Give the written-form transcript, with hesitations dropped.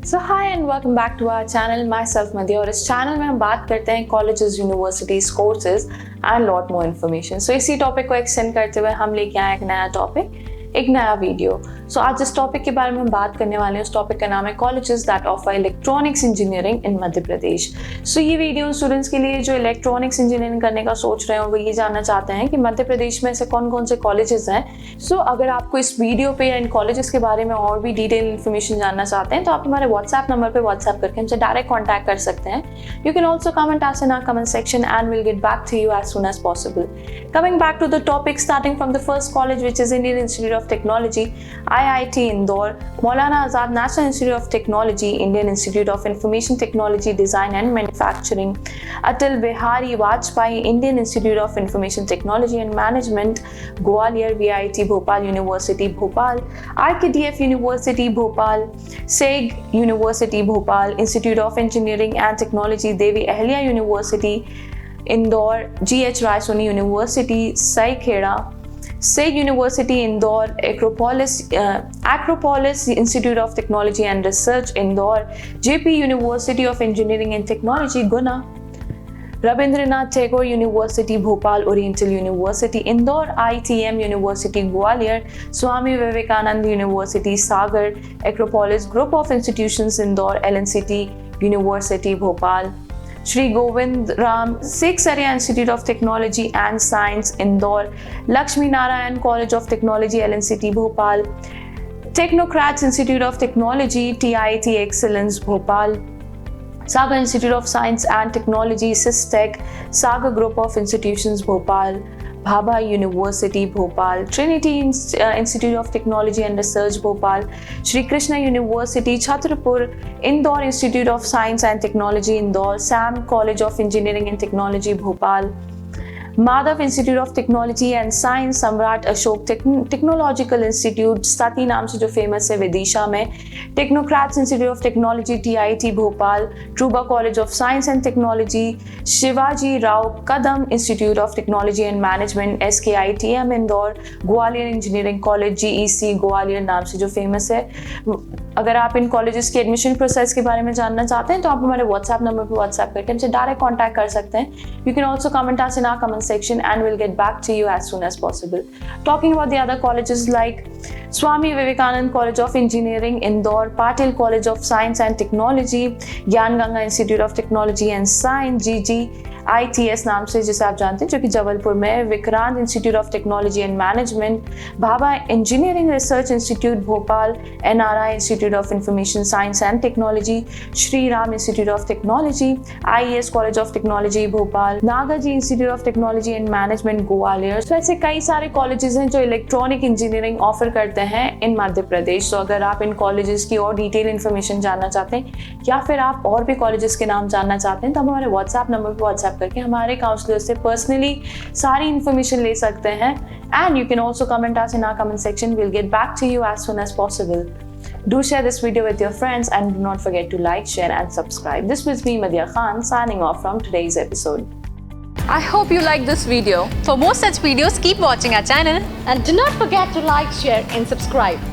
So hi and welcome back to our channel. Myself Madhya और इस channel में हम बात करते हैं colleges, universities, courses and lot more information. So इसी टॉपिक को एक्सटेंड करते हुए हम लेके आए एक नया टॉपिक, एक नया वीडियो. सो आज जिस टॉपिक के बारे में हम बात करने वाले हैं उस टॉपिक का नाम है colleges that offer electronics engineering in Madhya Pradesh. So ये वीडियो स्टूडेंट्स के लिए जो इलेक्ट्रॉनिक्स इंजीनियरिंग करने का सोच रहे हो वो ये जानना चाहते हैं कि मध्य प्रदेश में ऐसे कौन कौन से कॉलेजेस हैं. सो अगर आपको इस वीडियो पे या इन कॉलेजेस के बारे में और भी डिटेल इन्फॉर्मेशन जानना चाहते हैं तो आप हमारे व्हाट्सएप नंबर पे व्हाट्सएप करके हमसे डायरेक्ट कॉन्टैक्ट कर सकते हैं. You can also comment us in our comment section and will get back to you as soon as possible. Coming back to the topic, starting from the first college, which is Indian Institute of Technology, IIT Indore, Maulana Azad National Institute of Technology, Indian Institute of Information Technology, Design and Manufacturing, Atal Bihari Vajpayee Indian Institute of Information Technology and Management, Gwalior, VIT Bhopal University, Bhopal, RKDF University, Bhopal, SEG University, Bhopal, Institute of Engineering and Technology, Devi Ahalya University, Indore, GH Rai Soni university, Sai Kheda, Sage university Indore, Acropolis institute of technology and research Indore, JP university of engineering and technology Guna, Rabindranath Tagore university Bhopal, oriental university Indore, ITM university Gwalior, Swami Vivekananda university Sagar, Acropolis group of institutions Indore, LNCT university Bhopal, Shri Govind Ram Seksaria institute of technology and science Indore, Lakshmi Narayan college of technology LNCT Bhopal, technocrats institute of Technology TIT excellence Bhopal, Sagar institute of Science and technology Systech, Sagar group of institutions Bhopal, Bhabha university Bhopal, Trinity institute of technology and research Bhopal, Shri Krishna university Chhatarpur, Indore institute of Science and technology Indore, Sam college of engineering and technology Bhopal, Madhav institute of technology and science, सम्राट Ashok technological institute सती नाम से जो famous है विदिशा में, Technocrats institute of Technology TIT Bhopal, Truba College of Science and Technology, Shivaji Rao Kadam Institute of technology and Management SKITM Indore, Gwalior Engineering College GEC Gwalior नाम से जो famous है. अगर आप इन कॉलेजेस के एडमिशन प्रोसेस के बारे में जानना चाहते हैं तो आप हमारे व्हाट्सएप नंबर पर व्हाट्सएप करके हमसे डायरेक्ट कॉन्टैक्ट कर सकते हैं. You can also comment us in our comment section and we'll get back to you as soon as possible. Talking about the other colleges like Swami Vivekanand College of Engineering Indore, Patil College of Science and Technology, Gyan Ganga Institute of Technology and Science GGITS नाम से जिसे आप जानते हैं जो कि जबलपुर में, Vikrant institute of technology and management, Bhabha engineering research institute Bhopal, NRI institute of information science and technology, Shri Ram institute of technology, IES college of technology Bhopal, Nagaji institute of technology and management Gwalior. तो ऐसे कई सारे कॉलेजेस हैं जो इलेक्ट्रॉनिक इंजीनियरिंग ऑफर करते हैं इन मध्य प्रदेश. तो अगर आप इन कॉलेजेस की और डिटेल इन्फॉर्मेशन जानना चाहते हैं या फिर आप और भी कॉलेजेस के नाम जानना चाहते हैं तो हम हमारे व्हाट्सएप नंबर पर व्हाट्सएप करके हमारे काउंसलर से पर्सनली सारी इन्फॉर्मेशन ले सकते हैं. And you can also comment us in our comment section. Will get back to you as soon as possible. Do share this video with your friends and do not forget to like, share and subscribe. This was me, Madhya Khan, signing off from today's episode. I hope you liked this video. For more such videos, keep watching our channel and do not forget to like, share and subscribe.